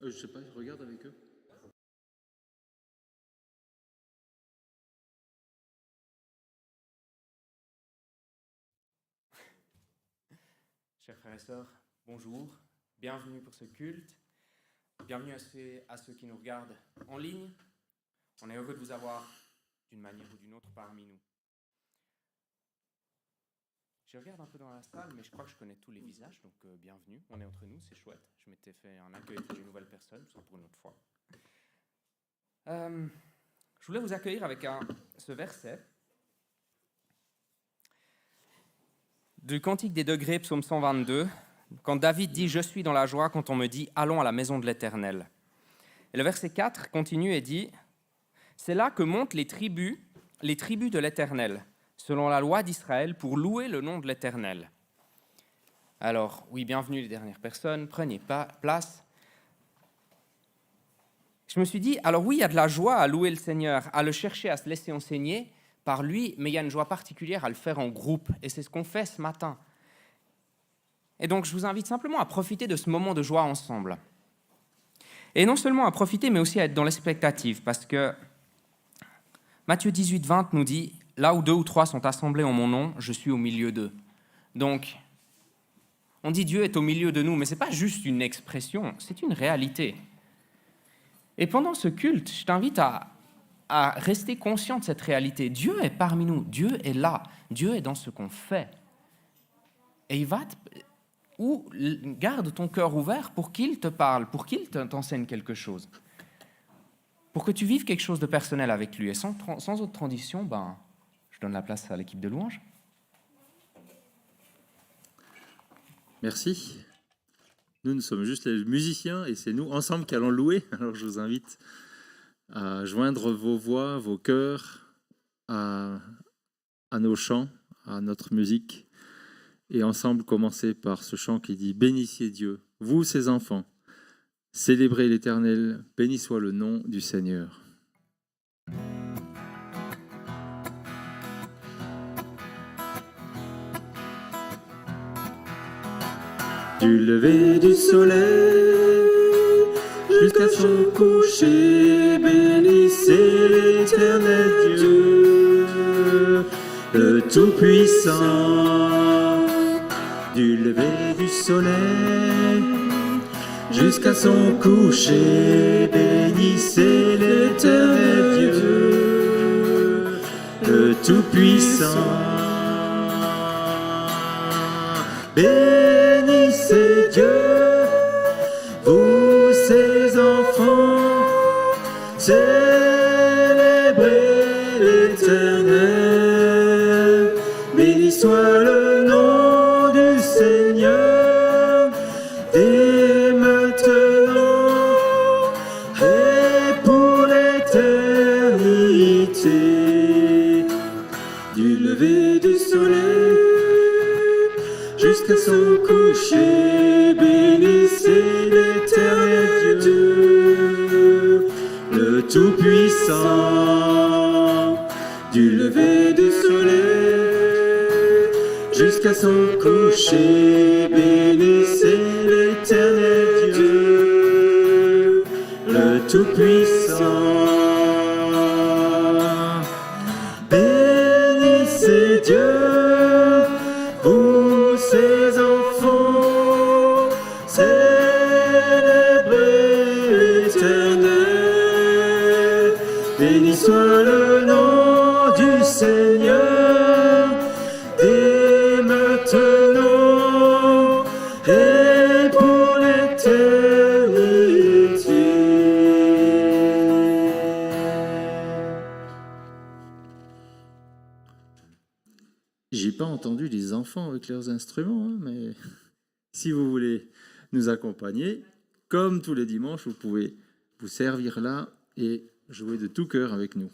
Je sais pas, je regarde avec eux. Chers frères et sœurs, bonjour, bienvenue pour ce culte, bienvenue à ceux qui nous regardent en ligne. On est heureux de vous avoir d'une manière ou d'une autre parmi nous. Je regarde un peu dans la salle, mais je crois que je connais tous les visages, donc bienvenue, on est entre nous, c'est chouette. Je m'étais fait un accueil pour les nouvelles personnes, ça pour une autre fois. Je voulais vous accueillir avec ce verset du Cantique des Degrés, psaume 122, quand David dit « Je suis dans la joie quand on me dit « Allons à la maison de l'Éternel ». Et le verset 4 continue et dit « C'est là que montent les tribus de l'Éternel, selon la loi d'Israël, pour louer le nom de l'Éternel. » Alors, oui, bienvenue les dernières personnes, prenez place. Je me suis dit, alors oui, il y a de la joie à louer le Seigneur, à le chercher, à se laisser enseigner par lui, mais il y a une joie particulière à le faire en groupe, et c'est ce qu'on fait ce matin. Et donc, je vous invite simplement à profiter de ce moment de joie ensemble. Et non seulement à profiter, mais aussi à être dans l'expectative, parce que Matthieu 18, 20 nous dit « Là où 2 ou 3 sont assemblés en mon nom, je suis au milieu d'eux. » Donc, on dit Dieu est au milieu de nous, mais ce n'est pas juste une expression, c'est une réalité. Et pendant ce culte, je t'invite à rester conscient de cette réalité. Dieu est parmi nous, Dieu est là, Dieu est dans ce qu'on fait. Et il va garde ton cœur ouvert pour qu'il te parle, pour qu'il t'enseigne quelque chose. Pour que tu vives quelque chose de personnel avec lui. Et sans autre transition, je donne la place à l'équipe de louange. Merci. Nous sommes juste les musiciens et c'est nous ensemble qui allons louer. Alors je vous invite à joindre vos voix, vos cœurs à nos chants, à notre musique. Et ensemble commencer par ce chant qui dit « Bénissez Dieu, vous ses enfants, célébrez l'Éternel, béni soit le nom du Seigneur. » Du lever du soleil jusqu'à son coucher, bénissez l'Éternel Dieu, le Tout-Puissant. Du lever du soleil jusqu'à son coucher, bénissez l'Éternel Dieu, le Tout-Puissant. Bénissez Dieu, vous ses enfants, célébrez l'Éternel. Béni soit le nom du Seigneur, dès maintenant et pour l'éternité. Du lever du soleil jusqu'à son coucher, bénissez l'Éternel Dieu, le Tout-Puissant. Du lever du soleil jusqu'à son coucher, bénissez l'Éternel Dieu, le Tout-Puissant. Bénissez Dieu, vous ses enfants, célébrez l'Éternel. Béni soit le nom du Seigneur, dès maintenant et pour l'éternité. J'ai pas entendu les enfants avec leurs instruments, mais si vous voulez nous accompagner, comme tous les dimanches, vous pouvez vous servir là et jouer de tout cœur avec nous.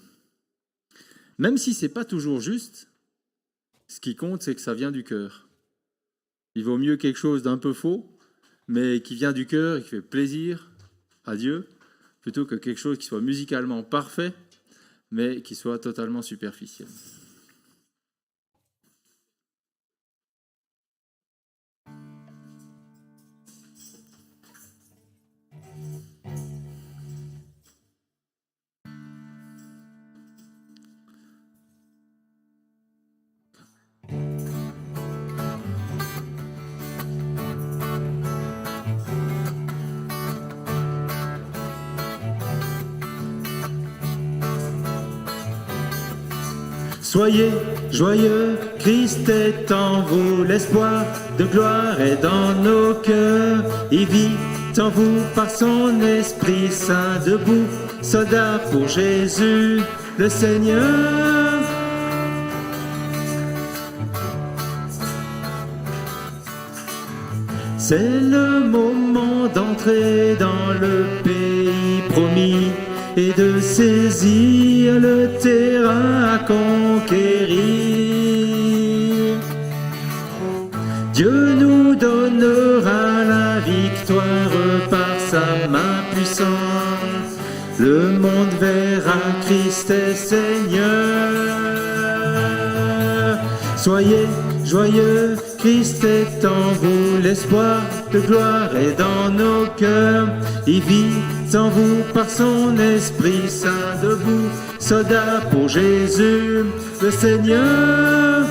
Même si c'est pas toujours juste, ce qui compte, c'est que ça vient du cœur. Il vaut mieux quelque chose d'un peu faux, mais qui vient du cœur et qui fait plaisir à Dieu, plutôt que quelque chose qui soit musicalement parfait, mais qui soit totalement superficiel. Soyez joyeux, Christ est en vous, l'espoir de gloire est dans nos cœurs. Il vit en vous par son Esprit Saint, debout, soldats pour Jésus, le Seigneur. C'est le moment d'entrer dans le pays promis et de saisir le terrain à conquérir. Dieu nous donnera la victoire par sa main puissante. Le monde verra Christ est Seigneur. Soyez joyeux, Christ est en vous, l'espoir de gloire est dans nos cœurs. Il vit en vous par son Esprit Saint, debout, soldats pour Jésus, le Seigneur.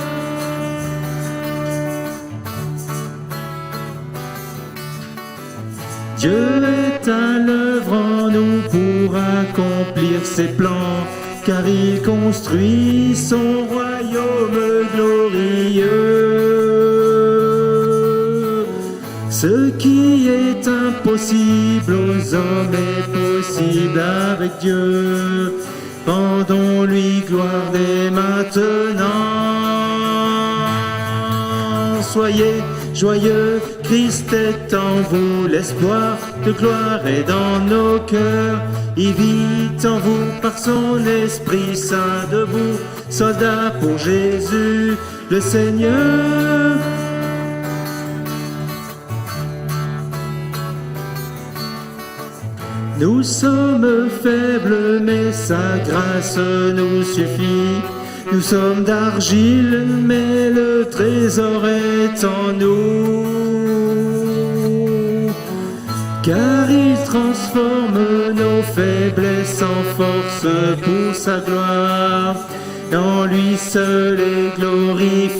Dieu est à l'œuvre en nous pour accomplir ses plans, car il construit son royaume glorieux. Ce qui est impossible aux hommes est possible avec Dieu. Rendons-lui gloire dès maintenant. Soyez joyeux, Christ est en vous, l'espoir de gloire est dans nos cœurs. Il vit en vous par son Esprit Saint, debout, soldats pour Jésus, le Seigneur. Nous sommes faibles, mais sa grâce nous suffit. Nous sommes d'argile, mais le trésor est en nous. Car il transforme nos faiblesses en force pour sa gloire. Et en lui seul est glorifié.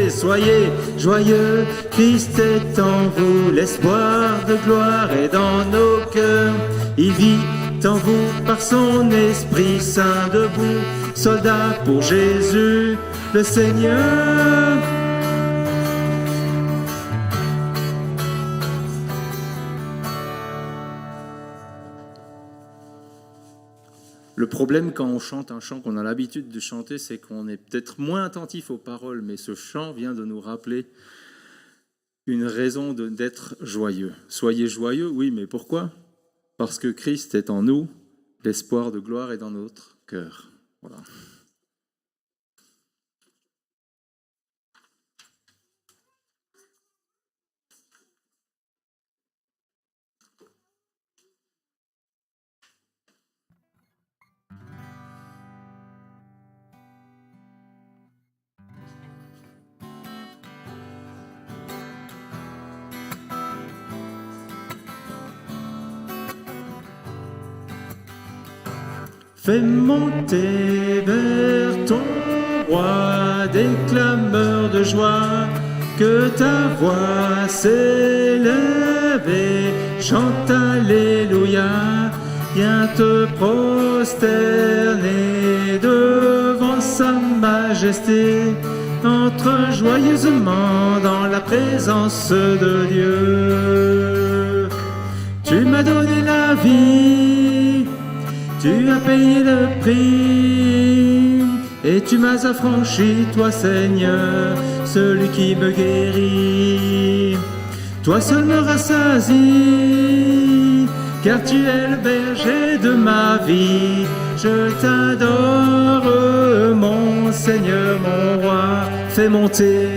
Soyez joyeux, Christ est en vous, l'espoir de gloire est dans nos cœurs. Il vit en vous par son Esprit Saint, debout, soldats pour Jésus, le Seigneur. Le problème quand on chante un chant qu'on a l'habitude de chanter, c'est qu'on est peut-être moins attentif aux paroles, mais ce chant vient de nous rappeler une raison d'être joyeux. Soyez joyeux, oui, mais pourquoi ? Parce que Christ est en nous, l'espoir de gloire est dans notre cœur. Voilà. Fais monter vers ton roi des clameurs de joie, que ta voix s'élève et chante Alléluia. Viens te prosterner devant sa majesté, entre joyeusement dans la présence de Dieu. Tu m'as donné la vie, tu as payé le prix, et tu m'as affranchi, toi Seigneur, celui qui me guérit. Toi seul me rassasie, car tu es le berger de ma vie. Je t'adore, mon Seigneur, mon roi. Fais monter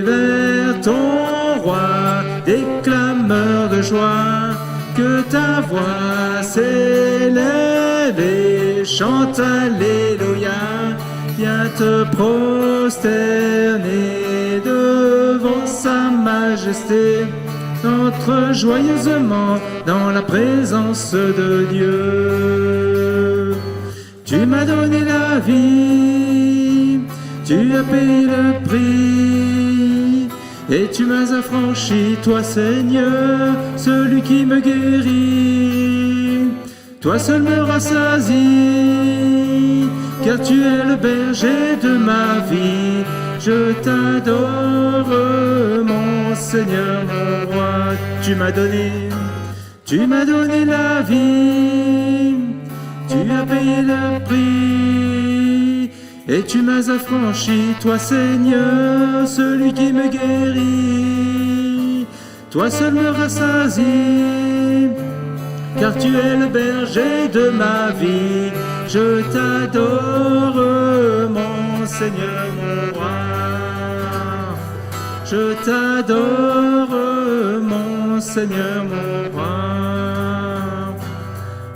vers ton roi des clameurs de joie, que ta voix s'élève et chante Alléluia. Viens te prosterner devant sa majesté, entre joyeusement dans la présence de Dieu. Tu m'as donné la vie, tu as payé le prix, et tu m'as affranchi, toi Seigneur, celui qui me guérit. Toi seul me rassasie, car tu es le berger de ma vie. Je t'adore, mon Seigneur, mon roi. Tu m'as donné la vie. Tu as payé le prix et tu m'as affranchi, toi Seigneur, celui qui me guérit. Toi seul me rassasie, car tu es le berger de ma vie. Je t'adore, mon Seigneur, mon roi. Je t'adore, mon Seigneur, mon roi.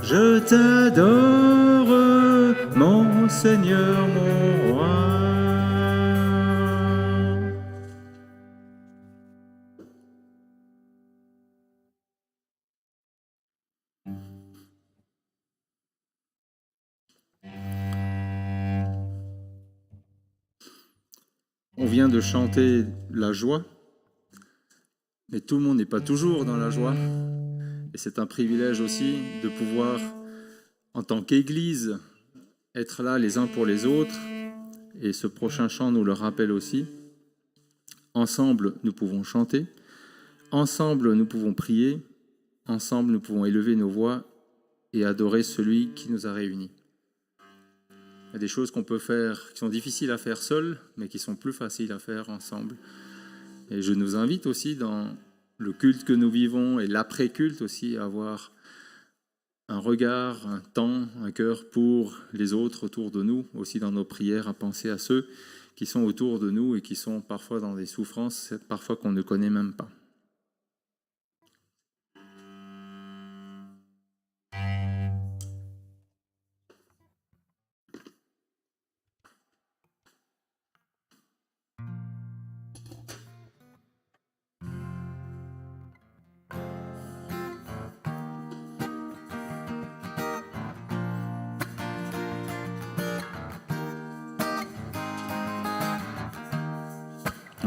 Je t'adore, mon Seigneur, mon roi. On vient de chanter la joie, mais tout le monde n'est pas toujours dans la joie. Et c'est un privilège aussi de pouvoir, en tant qu'Église, être là les uns pour les autres. Et ce prochain chant nous le rappelle aussi. Ensemble, nous pouvons chanter. Ensemble, nous pouvons prier. Ensemble, nous pouvons élever nos voix et adorer celui qui nous a réunis. Il y a des choses qu'on peut faire, qui sont difficiles à faire seules, mais qui sont plus faciles à faire ensemble. Et je nous invite aussi dans le culte que nous vivons et l'après-culte aussi à avoir un regard, un temps, un cœur pour les autres autour de nous, aussi dans nos prières, à penser à ceux qui sont autour de nous et qui sont parfois dans des souffrances, parfois qu'on ne connaît même pas.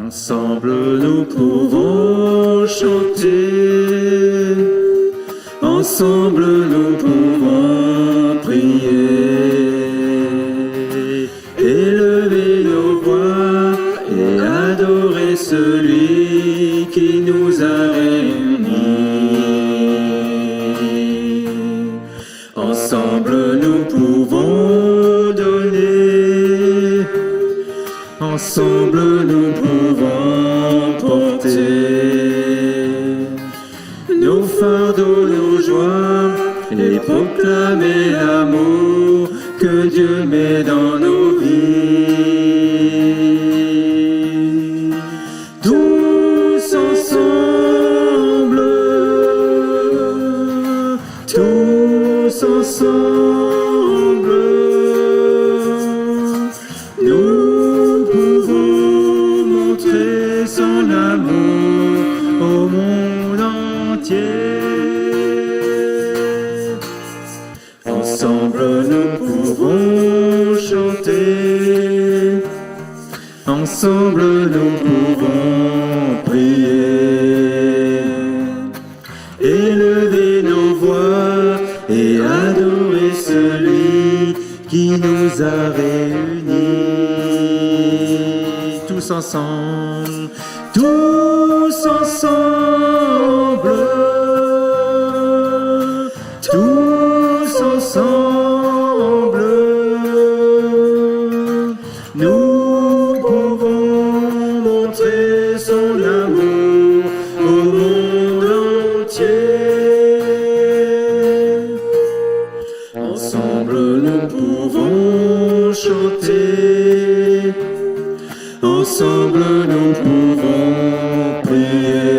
Ensemble nous pouvons chanter, ensemble nous pouvons prier, élever nos voix et adorer celui qui nous a réunis. Ensemble nous pouvons donner, ensemble nous pouvons porter nos fardeaux, nos joies et proclamer l'amour que Dieu met dans nos vies. Tous ensemble, tous ensemble, nous pouvons montrer son amour au monde entier. Ensemble nous pouvons chanter, ensemble nous pouvons prier, élever nos voix et adorer celui qui nous a réunis. Tous ensemble, tous ensemble, tous ensemble, nous pouvons montrer son amour au monde entier. Ensemble nous pouvons chanter, ensemble nous pouvons prier,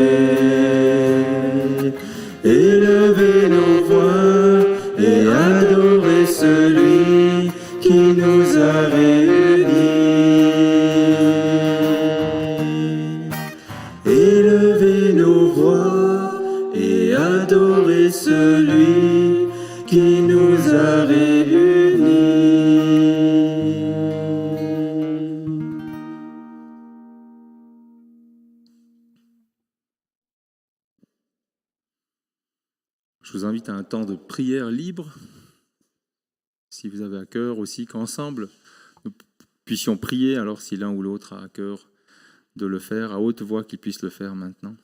élever nos voix et adorer celui qui nous a réunis. Élever nos voix et adorer celui qui nous a réunis. Je vous invite à un temps de prière libre, si vous avez à cœur aussi qu'ensemble, nous puissions prier, alors si l'un ou l'autre a à cœur de le faire, à haute voix qu'il puisse le faire maintenant.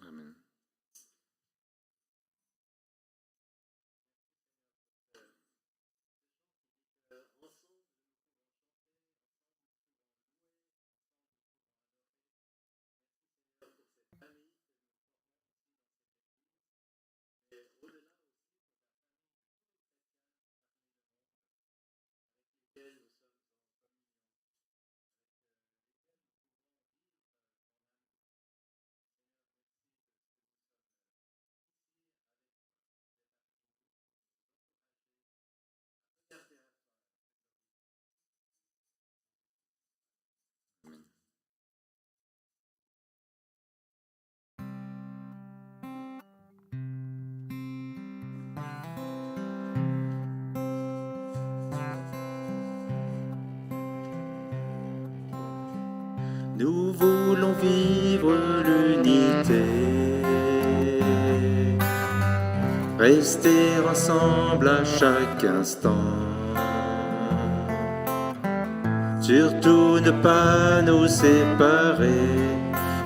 Amen. Nous voulons vivre l'unité, rester ensemble à chaque instant, surtout ne pas nous séparer,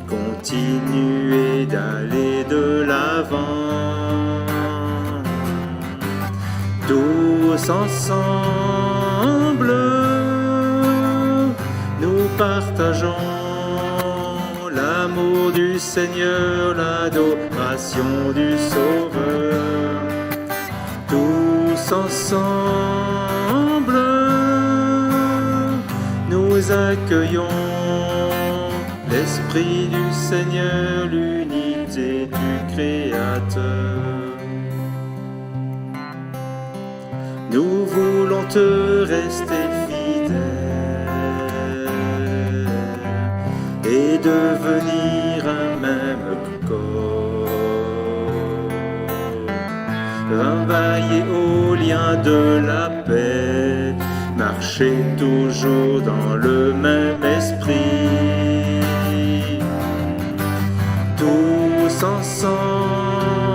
continuer d'aller de l'avant, tous ensemble, nous partageons l'amour du Seigneur, l'adoration du Sauveur. Tous ensemble, nous accueillons l'Esprit du Seigneur, l'unité du Créateur. Nous voulons te rester fidèle et devenir un même corps, travailler au lien de la paix, marcher toujours dans le même esprit, tous ensemble,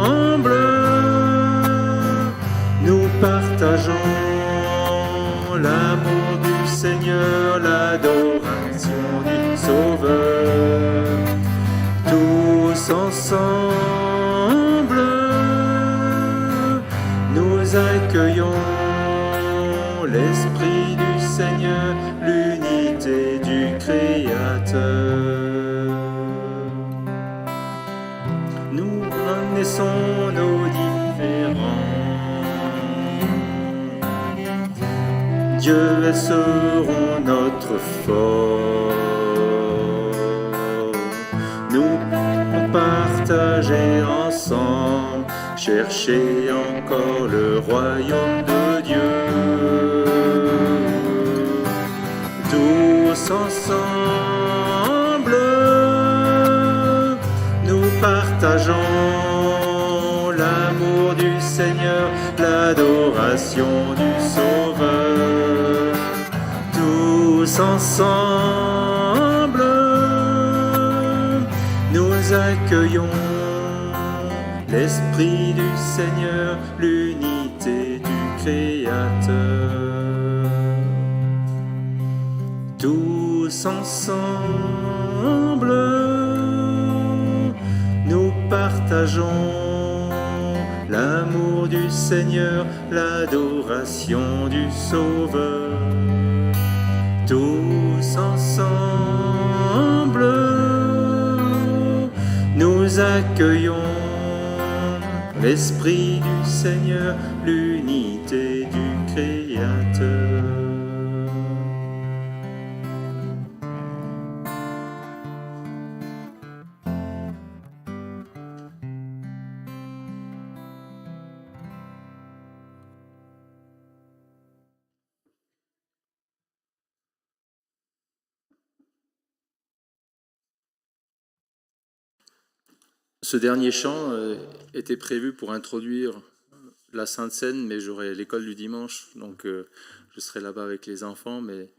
nous partageons l'amour du Seigneur, l'adoration du Sauveur. Tous ensemble, nous accueillons l'Esprit du Seigneur, l'unité du Créateur. Nous renaissons nos différends. Dieu et seront notre force. Nous partager ensemble, chercher encore le royaume de Dieu. Tous ensemble, partageons l'amour du Seigneur, l'adoration du Sauveur, tous ensemble, nous accueillons l'Esprit du Seigneur, l'unité du Créateur. Tous ensemble, nous partageons l'amour du Seigneur, l'adoration du Sauveur. Tous ensemble, nous accueillons l'Esprit du Seigneur, l'unité du Créateur. Ce dernier chant était prévu pour introduire la Sainte Seine, mais j'aurai l'école du dimanche, donc je serai là-bas avec les enfants, mais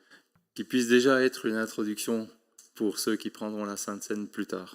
qu'il puisse déjà être une introduction pour ceux qui prendront la Sainte Seine plus tard.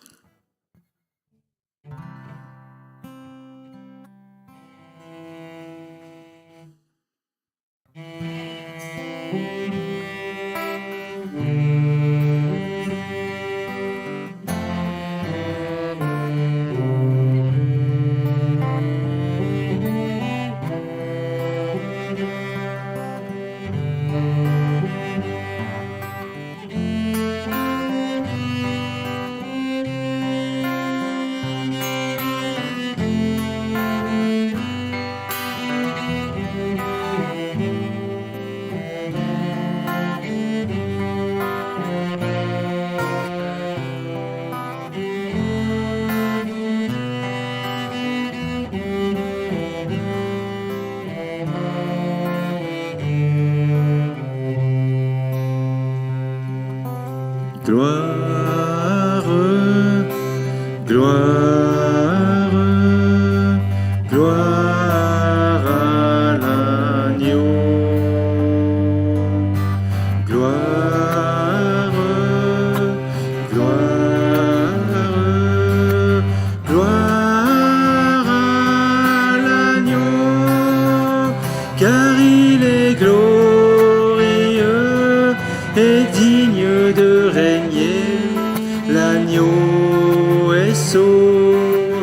Gloire, gloire, gloire à l'agneau. Gloire, gloire, gloire à l'agneau, car il est glorieux et digne de régner. L'agneau est souverain.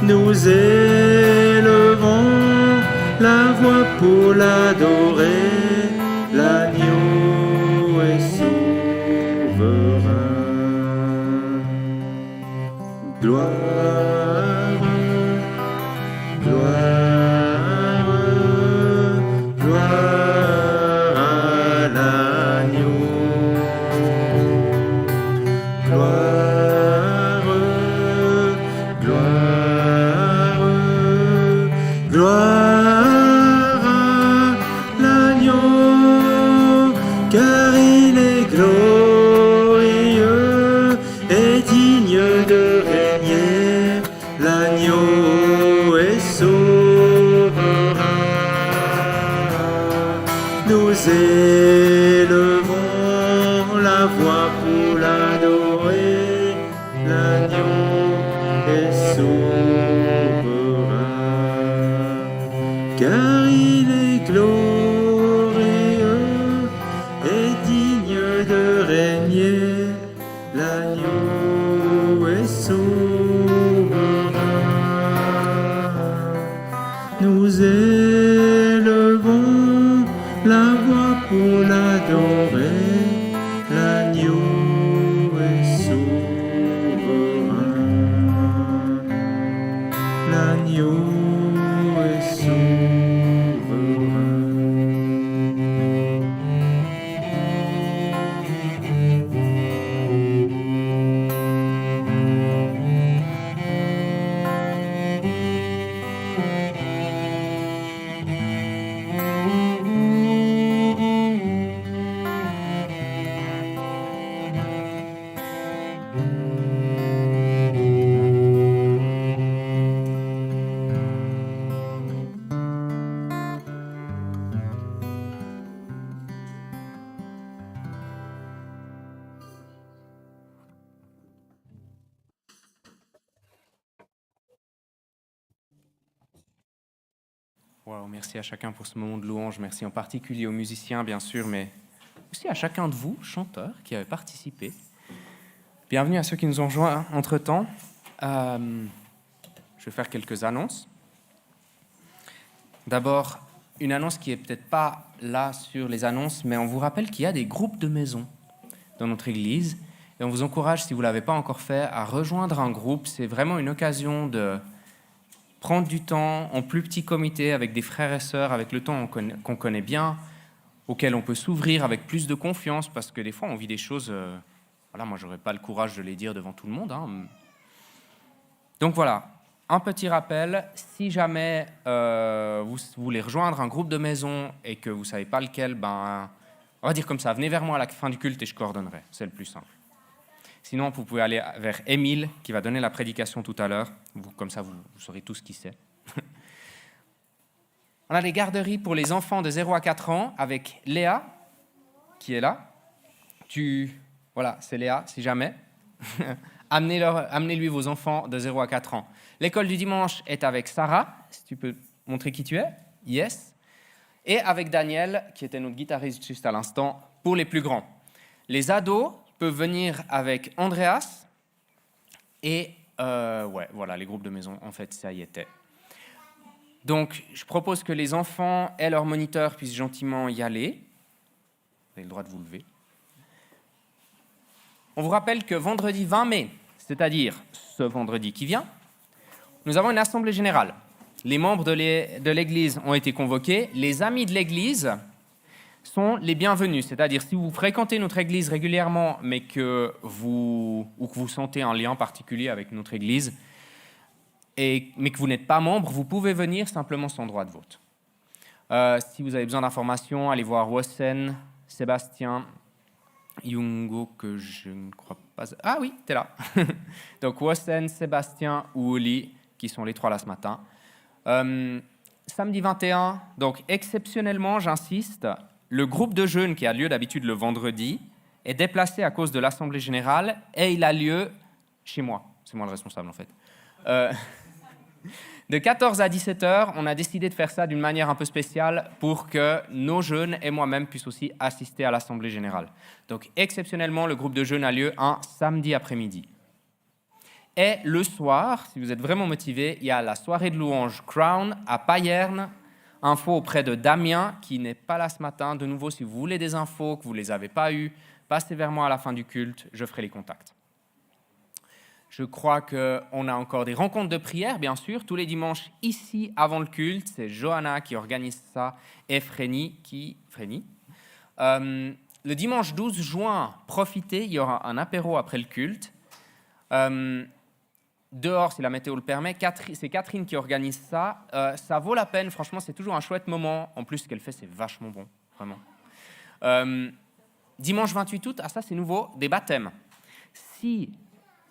Nous élevons la voix pour l'adorer. L'agneau est souverain. Gloire, gloire, gloire à l'agneau. Gloire, gloire, gloire à l'agneau, car il est glorieux et digne de régner. L'agneau est souverain. Nous élevons la voix pour l'adorer. L'agneau est souverain, car il est glorieux et digne de régner. L'agneau est souverain. Nous élevons la voix pour l'adorer. L'agneau est souverain. L'agneau est souverain. Wow, merci à chacun pour ce moment de louange. Merci en particulier aux musiciens, bien sûr, mais aussi à chacun de vous, chanteurs, qui avez participé. Bienvenue à ceux qui nous ont rejoints entre-temps. Je vais faire quelques annonces. D'abord, une annonce qui n'est peut-être pas là sur les annonces, mais on vous rappelle qu'il y a des groupes de maison dans notre Église. Et on vous encourage, si vous ne l'avez pas encore fait, à rejoindre un groupe. C'est vraiment une occasion de prendre du temps en plus petit comité avec des frères et sœurs, avec le temps qu'on connaît bien, auquel on peut s'ouvrir avec plus de confiance, parce que des fois, on vit des choses... voilà, moi, je n'aurais pas le courage de les dire devant tout le monde. Donc voilà, un petit rappel, si jamais vous voulez rejoindre un groupe de maison et que vous ne savez pas lequel, on va dire comme ça, venez vers moi à la fin du culte et je coordonnerai, c'est le plus simple. Sinon, vous pouvez aller vers Émile, qui va donner la prédication tout à l'heure. Comme ça, vous saurez tout ce qu'il sait. On a des garderies pour les enfants de 0 à 4 ans avec Léa, qui est là. Voilà, c'est Léa, si jamais. Amenez-lui vos enfants de 0 à 4 ans. L'école du dimanche est avec Sarah, si tu peux montrer qui tu es. Yes. Et avec Daniel, qui était notre guitariste juste à l'instant, pour les plus grands. Les ados peuvent venir avec Andreas. Et voilà, les groupes de maison, en fait, ça y était. Donc, je propose que les enfants et leurs moniteurs puissent gentiment y aller. Vous avez le droit de vous lever. On vous rappelle que vendredi 20 mai, c'est-à-dire ce vendredi qui vient, nous avons une assemblée générale. Les membres de l'Église ont été convoqués. Les amis de l'Église sont les bienvenus. C'est-à-dire, si vous fréquentez notre Église régulièrement, mais que vous sentez un lien particulier avec notre Église, mais que vous n'êtes pas membre, vous pouvez venir simplement sans droit de vote. Si vous avez besoin d'informations, allez voir Wossen, Sébastien, Yungo, que je ne crois pas... Ah oui, t'es là. Donc Wossen, Sébastien ou Oli, qui sont les trois là ce matin. Samedi 21, donc exceptionnellement, j'insiste, le groupe de jeûne qui a lieu d'habitude le vendredi est déplacé à cause de l'Assemblée générale et il a lieu chez moi. C'est moi le responsable en fait. De 14 à 17 heures, on a décidé de faire ça d'une manière un peu spéciale pour que nos jeunes et moi-même puissent aussi assister à l'Assemblée générale. Donc, exceptionnellement, le groupe de jeûne a lieu un samedi après-midi. Et le soir, si vous êtes vraiment motivés, il y a la soirée de louange Crown à Payerne. Info auprès de Damien, qui n'est pas là ce matin. De nouveau, si vous voulez des infos, que vous ne les avez pas eues, passez vers moi à la fin du culte, je ferai les contacts. Je crois qu'on a encore des rencontres de prière, bien sûr, tous les dimanches ici avant le culte. C'est Johanna qui organise ça et Frénie. Le dimanche 12 juin, profitez, il y aura un apéro après le culte. Dehors, si la météo le permet, c'est Catherine qui organise ça. Ça vaut la peine, franchement, c'est toujours un chouette moment. En plus, ce qu'elle fait, c'est vachement bon, vraiment. Dimanche 28 août, ça c'est nouveau, des baptêmes. Si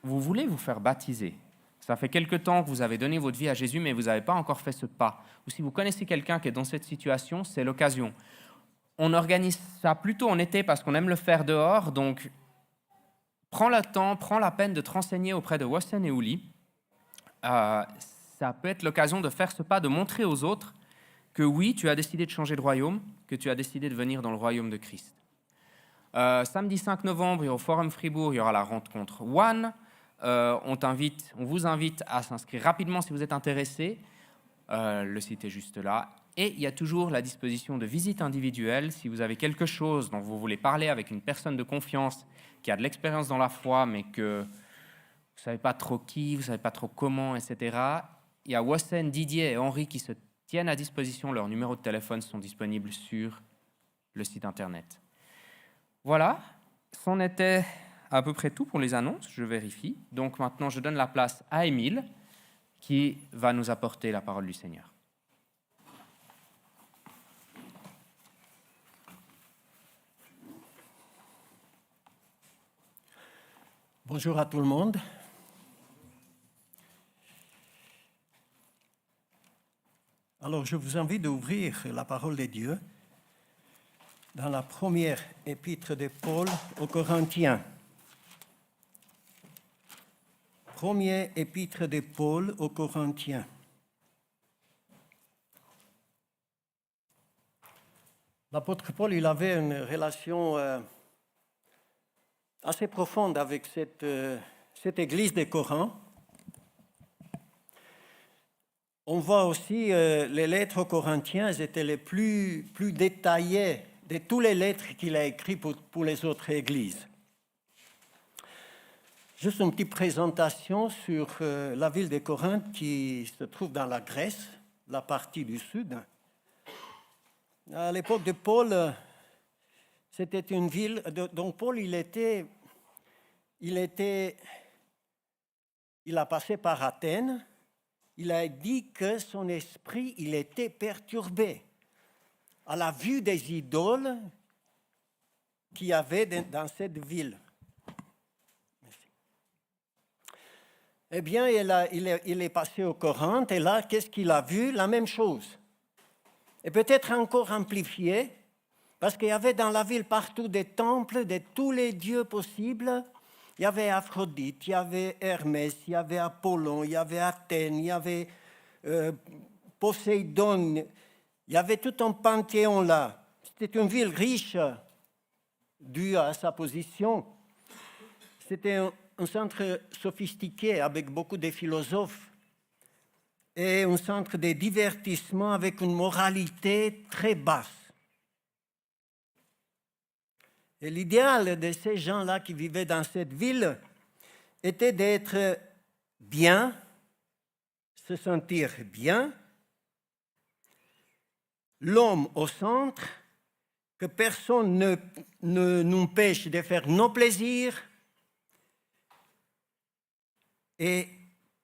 vous voulez vous faire baptiser, ça fait quelque temps que vous avez donné votre vie à Jésus, mais vous n'avez pas encore fait ce pas, ou si vous connaissez quelqu'un qui est dans cette situation, c'est l'occasion. On organise ça plutôt en été parce qu'on aime le faire dehors, donc prends le temps, prends la peine de te renseigner auprès de Wossen et Uli. Ça peut être l'occasion de faire ce pas, de montrer aux autres que oui, tu as décidé de changer de royaume, que tu as décidé de venir dans le royaume de Christ. Samedi 5 novembre, au Forum Fribourg, il y aura la rencontre One. On vous invite à s'inscrire rapidement si vous êtes intéressé. Le site est juste là. Et il y a toujours la disposition de visite individuelle. Si vous avez quelque chose dont vous voulez parler avec une personne de confiance qui a de l'expérience dans la foi, mais que vous ne savez pas trop qui, vous ne savez pas trop comment, etc., il y a Wossen, Didier et Henri qui se tiennent à disposition. Leurs numéros de téléphone sont disponibles sur le site internet. Voilà, c'en était à peu près tout pour les annonces, je vérifie. Donc maintenant, je donne la place à Émile, qui va nous apporter la parole du Seigneur. Bonjour à tout le monde. Alors, je vous invite d'ouvrir la parole de Dieu dans la première épître de Paul aux Corinthiens. Première épître de Paul aux Corinthiens. L'apôtre Paul, il avait une relation assez profonde avec cette église de Corinth. On voit aussi les lettres aux Corinthiens, elles étaient les plus détaillées de toutes les lettres qu'il a écrites pour les autres églises. Juste une petite présentation sur la ville de Corinthe qui se trouve dans la Grèce, la partie du sud. À l'époque de Paul, c'était une ville. Donc Paul, il a passé par Athènes. Il a dit que son esprit, il était perturbé à la vue des idoles qu'il y avait dans cette ville. Eh bien, il est passé au Corinthe et là, qu'est-ce qu'il a vu? La même chose. Et peut-être encore amplifié, parce qu'il y avait dans la ville partout des temples de tous les dieux possibles. Il y avait Aphrodite, il y avait Hermès, il y avait Apollon, il y avait Athènes, il y avait Poséidon, il y avait tout un panthéon là. C'était une ville riche, due à sa position. C'était un centre sophistiqué avec beaucoup de philosophes et un centre de divertissement avec une moralité très basse. Et l'idéal de ces gens-là qui vivaient dans cette ville était d'être bien, se sentir bien, l'homme au centre, que personne ne nous empêche de faire nos plaisirs. Et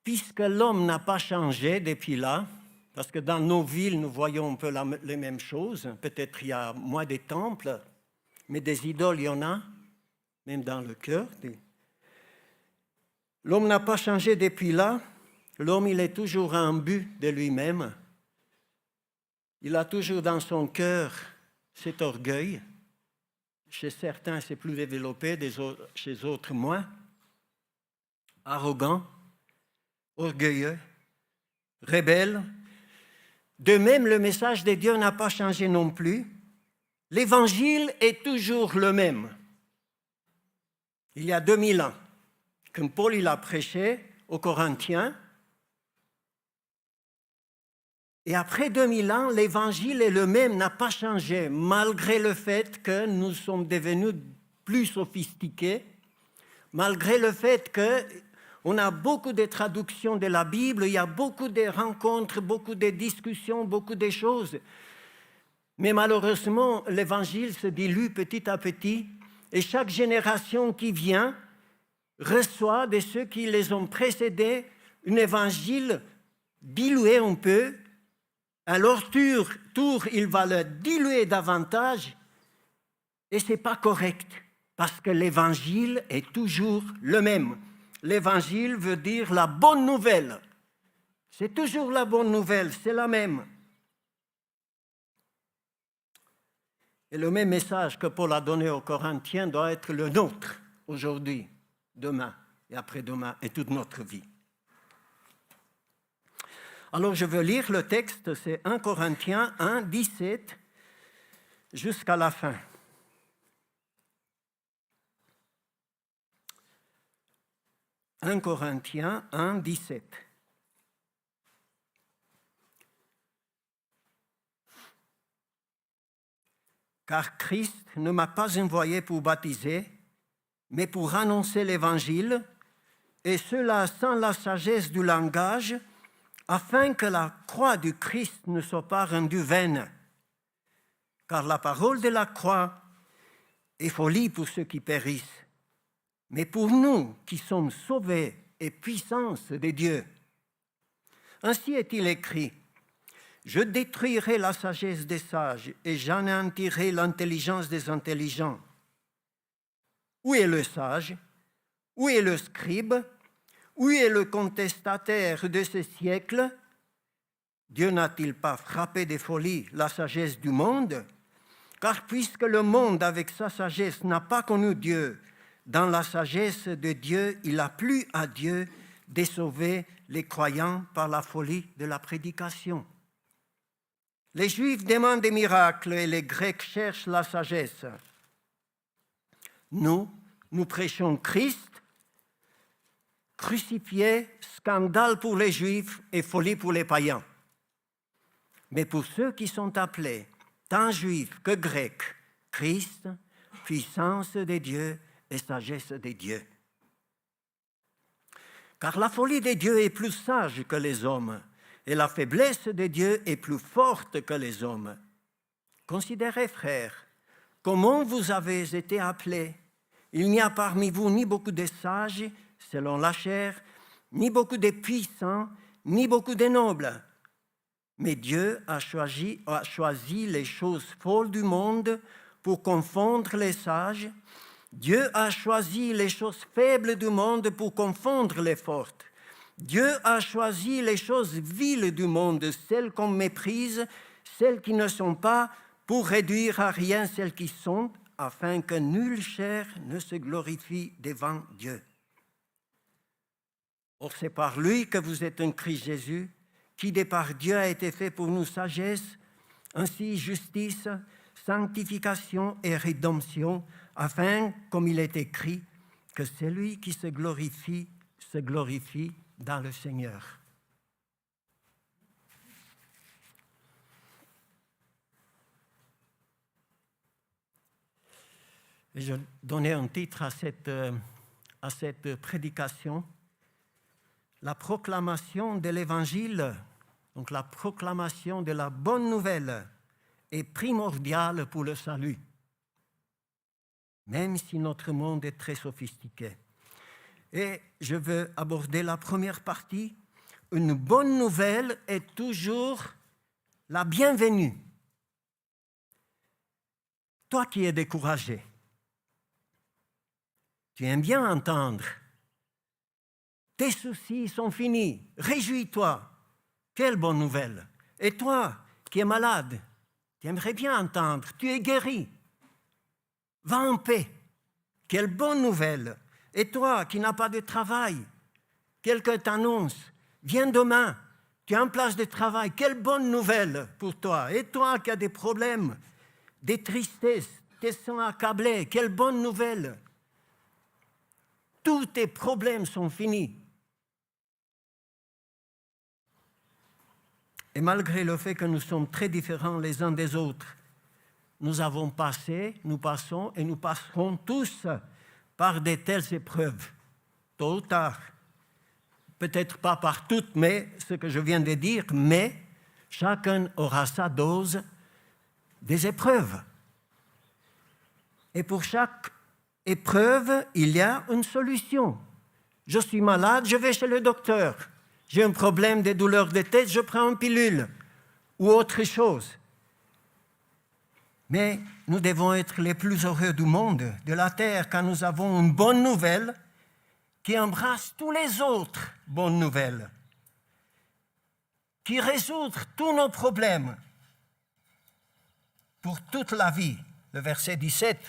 puisque l'homme n'a pas changé depuis là, parce que dans nos villes, nous voyons un peu les mêmes choses, peut-être il y a moins de temples, mais des idoles, il y en a, même dans le cœur. L'homme n'a pas changé depuis là. L'homme, il est toujours un but de lui-même. Il a toujours dans son cœur cet orgueil. Chez certains, c'est plus développé, chez d'autres, moins. Arrogant, orgueilleux, rebelle. De même, le message de Dieu n'a pas changé non plus. L'évangile est toujours le même. Il y a 2000 ans, quand Paul il a prêché aux Corinthiens, et après 2000 ans, l'évangile est le même, n'a pas changé, malgré le fait que nous sommes devenus plus sophistiqués, malgré le fait qu'on a beaucoup de traductions de la Bible, il y a beaucoup de rencontres, beaucoup de discussions, beaucoup de choses. Mais malheureusement, l'évangile se dilue petit à petit et chaque génération qui vient reçoit de ceux qui les ont précédés un évangile dilué un peu. À leur tour, il va le diluer davantage et ce n'est pas correct parce que l'évangile est toujours le même. L'évangile veut dire la bonne nouvelle. C'est toujours la bonne nouvelle, c'est la même. Et le même message que Paul a donné aux Corinthiens doit être le nôtre aujourd'hui, demain et après-demain et toute notre vie. Alors je veux lire le texte, c'est 1 Corinthiens 1, 17 jusqu'à la fin. « 1 Corinthiens 1, 17. Car Christ ne m'a pas envoyé pour baptiser, mais pour annoncer l'Évangile, et cela sans la sagesse du langage, afin que la croix du Christ ne soit pas rendue vaine. Car la parole de la croix est folie pour ceux qui périssent, mais pour nous qui sommes sauvés est puissance de Dieu. Ainsi est-il écrit. Je détruirai la sagesse des sages et j'anéantirai l'intelligence des intelligents. Où est le sage? Où est le scribe? Où est le contestataire de ce siècle? Dieu n'a-t-il pas frappé de folie la sagesse du monde? Car puisque le monde avec sa sagesse n'a pas connu Dieu, dans la sagesse de Dieu, il a plu à Dieu de sauver les croyants par la folie de la prédication. Les Juifs demandent des miracles et les Grecs cherchent la sagesse. Nous prêchons Christ, crucifié, scandale pour les Juifs et folie pour les païens. Mais pour ceux qui sont appelés, tant Juifs que Grecs, Christ, puissance des dieux et sagesse des dieux. Car la folie des dieux est plus sage que les hommes, et la faiblesse des dieux est plus forte que les hommes. Considérez, frères, comment vous avez été appelés. Il n'y a parmi vous ni beaucoup de sages, selon la chair, ni beaucoup de puissants, ni beaucoup de nobles. Mais Dieu a choisi les choses folles du monde pour confondre les sages. Dieu a choisi les choses faibles du monde pour confondre les fortes. Dieu a choisi les choses viles du monde, celles qu'on méprise, celles qui ne sont pas, pour réduire à rien celles qui sont, afin que nulle chair ne se glorifie devant Dieu. Or, c'est par lui que vous êtes en Christ Jésus, qui de par Dieu a été fait pour nous sagesse, ainsi justice, sanctification et rédemption, afin, comme il est écrit, que celui qui se glorifie dans le Seigneur. Et je donnais un titre à cette prédication, la proclamation de l'Évangile, donc la proclamation de la bonne nouvelle, est primordiale pour le salut, même si notre monde est très sophistiqué. Et je veux aborder la première partie. Une bonne nouvelle est toujours la bienvenue. Toi qui es découragé, tu aimes bien entendre. Tes soucis sont finis, réjouis-toi. Quelle bonne nouvelle. Et toi qui es malade, tu aimerais bien entendre, tu es guéri. Va en paix. Quelle bonne nouvelle. Et toi qui n'as pas de travail, quelqu'un t'annonce, viens demain, tu es en place de travail, quelle bonne nouvelle pour toi. Et toi qui as des problèmes, des tristesses, tu te sens accablé, quelle bonne nouvelle. Tous tes problèmes sont finis. Et malgré le fait que nous sommes très différents les uns des autres, nous avons passé, nous passons et nous passerons tous par de telles épreuves, tôt ou tard. Peut-être pas par toutes, mais ce que je viens de dire, mais chacun aura sa dose des épreuves. Et pour chaque épreuve, il y a une solution. Je suis malade, je vais chez le docteur. J'ai un problème de douleur de tête, je prends une pilule ou autre chose. Mais nous devons être les plus heureux du monde, de la terre, quand nous avons une bonne nouvelle qui embrasse tous les autres bonnes nouvelles, qui résout tous nos problèmes pour toute la vie. Le verset 17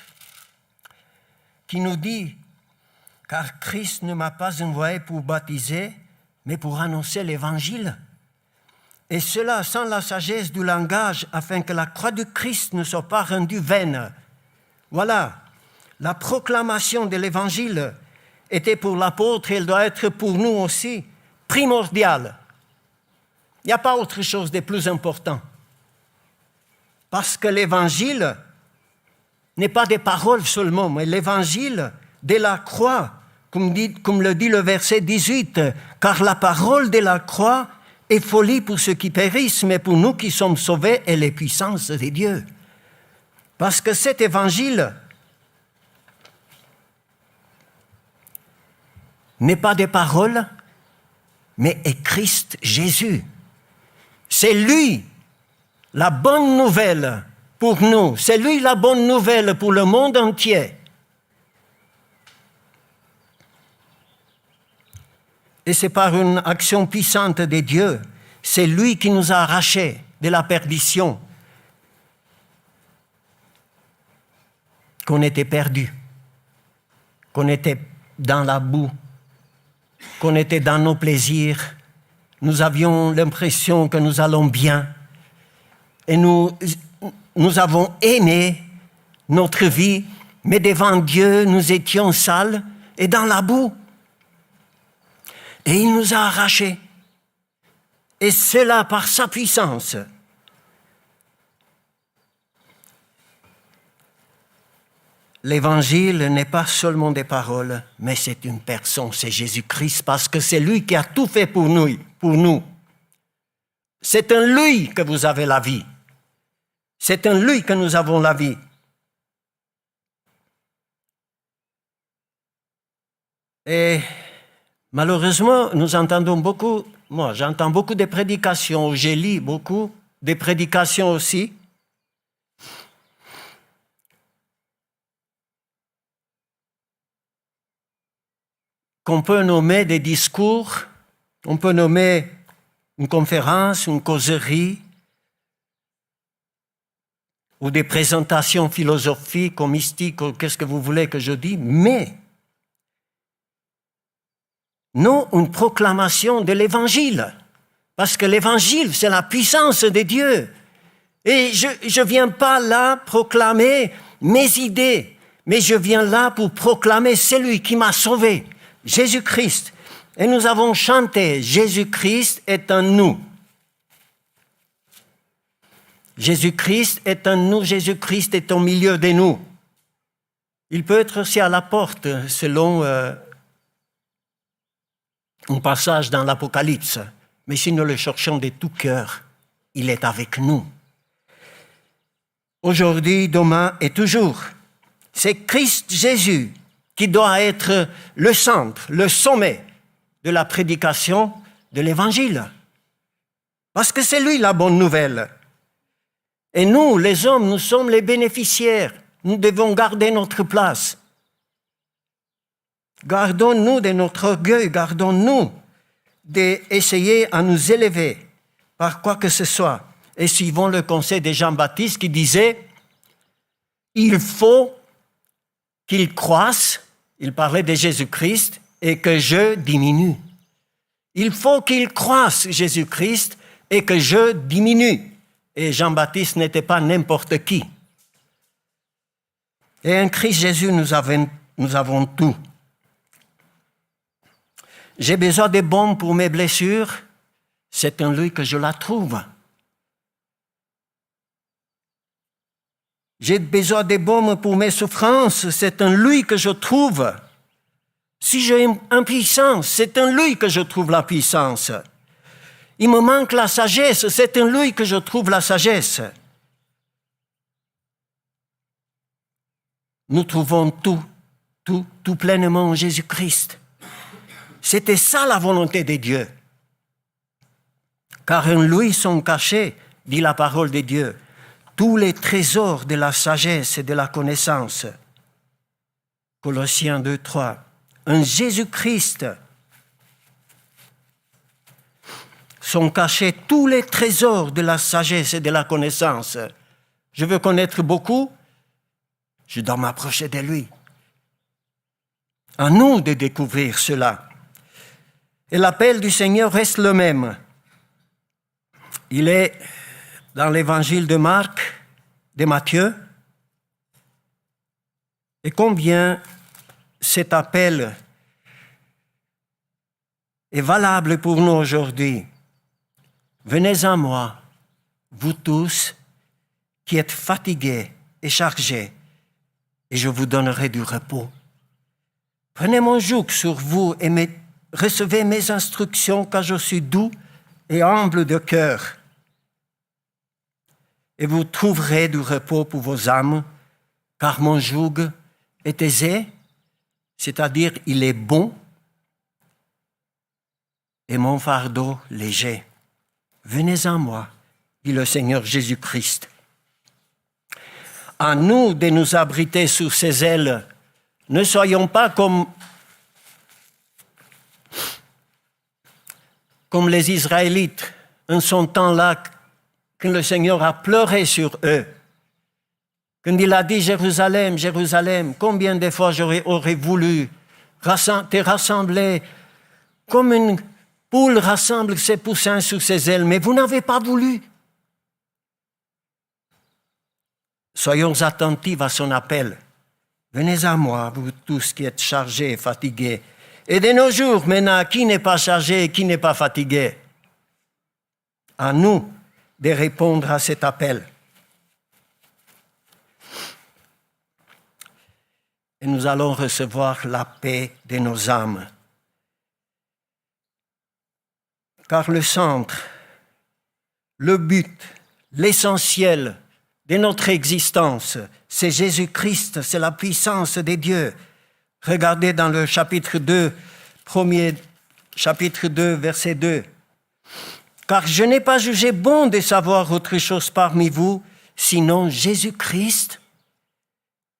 qui nous dit « Car Christ ne m'a pas envoyé pour baptiser, mais pour annoncer l'Évangile. Et cela sans la sagesse du langage, afin que la croix du Christ ne soit pas rendue vaine. » Voilà, la proclamation de l'Évangile était pour l'apôtre et elle doit être pour nous aussi primordiale. Il n'y a pas autre chose de plus important. Parce que l'Évangile n'est pas des paroles seulement, mais l'Évangile de la croix, comme le dit le verset 18, « Car la parole de la croix est folie pour ceux qui périssent, mais pour nous qui sommes sauvés, elle est puissance de Dieu. » Parce que cet Évangile n'est pas des paroles, mais est Christ Jésus. C'est lui la bonne nouvelle pour nous. C'est lui la bonne nouvelle pour le monde entier. Et c'est par une action puissante de Dieu, c'est lui qui nous a arrachés de la perdition, qu'on était perdus, qu'on était dans la boue, qu'on était dans nos plaisirs, nous avions l'impression que nous allons bien, et nous avons aimé notre vie, mais devant Dieu, nous étions sales et dans la boue. Et il nous a arrachés. Et cela par sa puissance. L'évangile n'est pas seulement des paroles, mais c'est une personne, c'est Jésus-Christ, parce que c'est lui qui a tout fait pour nous. C'est en lui que vous avez la vie. C'est en lui que nous avons la vie. Et malheureusement, nous entendons beaucoup, moi j'entends beaucoup de prédications, j'ai lu beaucoup de prédications aussi. Qu'on peut nommer des discours, on peut nommer une conférence, une causerie, ou des présentations philosophiques ou mystiques, ou qu'est-ce que vous voulez que je dise, mais non une proclamation de l'Évangile, parce que l'Évangile, c'est la puissance de Dieu. Et je ne viens pas là proclamer mes idées, mais je viens là pour proclamer celui qui m'a sauvé, Jésus-Christ. Et nous avons chanté « Jésus-Christ est en nous ». Jésus-Christ est en nous, Jésus-Christ est au milieu de nous. Il peut être aussi à la porte, selon un passage dans l'Apocalypse. Mais si nous le cherchons de tout cœur, il est avec nous. Aujourd'hui, demain et toujours. C'est Christ Jésus qui doit être le centre, le sommet de la prédication de l'Évangile. Parce que c'est lui la bonne nouvelle. Et nous, les hommes, nous sommes les bénéficiaires. Nous devons garder notre place. Gardons-nous de notre orgueil, gardons-nous d'essayer à nous élever par quoi que ce soit. Et suivons le conseil de Jean-Baptiste qui disait « Il faut qu'il croisse », il parlait de Jésus-Christ, et que je diminue. Il faut qu'il croisse, Jésus-Christ, et que je diminue. Et Jean-Baptiste n'était pas n'importe qui. Et en Christ Jésus, nous avons tout. J'ai besoin de baume pour mes blessures, c'est en lui que je la trouve. J'ai besoin de baume pour mes souffrances, c'est en lui que je trouve. Si j'ai une puissance, c'est en lui que je trouve la puissance. Il me manque la sagesse, c'est en lui que je trouve la sagesse. Nous trouvons tout pleinement en Jésus-Christ. C'était ça la volonté de Dieu. Car en lui sont cachés, dit la parole de Dieu, tous les trésors de la sagesse et de la connaissance. Colossiens 2, 3. En Jésus-Christ sont cachés tous les trésors de la sagesse et de la connaissance. Je veux connaître beaucoup, je dois m'approcher de lui. À nous de découvrir cela. Et l'appel du Seigneur reste le même. Il est dans l'évangile de Marc, de Matthieu. Et combien cet appel est valable pour nous aujourd'hui. Venez à moi, vous tous qui êtes fatigués et chargés, et je vous donnerai du repos. Prenez mon joug sur vous et recevez mes instructions, car je suis doux et humble de cœur. Et vous trouverez du repos pour vos âmes, car mon joug est aisé, c'est-à-dire il est bon, et mon fardeau léger. Venez à moi, dit le Seigneur Jésus-Christ. À nous de nous abriter sous ses ailes. Ne soyons pas comme les Israélites en son temps-là, quand le Seigneur a pleuré sur eux. Quand il a dit « Jérusalem, Jérusalem, combien de fois j'aurais voulu te rassembler comme une poule rassemble ses poussins sous ses ailes, mais vous n'avez pas voulu. Soyons attentifs à son appel. Venez à moi, vous tous qui êtes chargés et fatigués. Et de nos jours, maintenant, qui n'est pas chargé et qui n'est pas fatigué? À nous de répondre à cet appel. Et nous allons recevoir la paix de nos âmes. Car le centre, le but, l'essentiel de notre existence, c'est Jésus-Christ, c'est la puissance de Dieu. Regardez dans le chapitre 2, chapitre 2, verset 2. Car je n'ai pas jugé bon de savoir autre chose parmi vous, sinon Jésus-Christ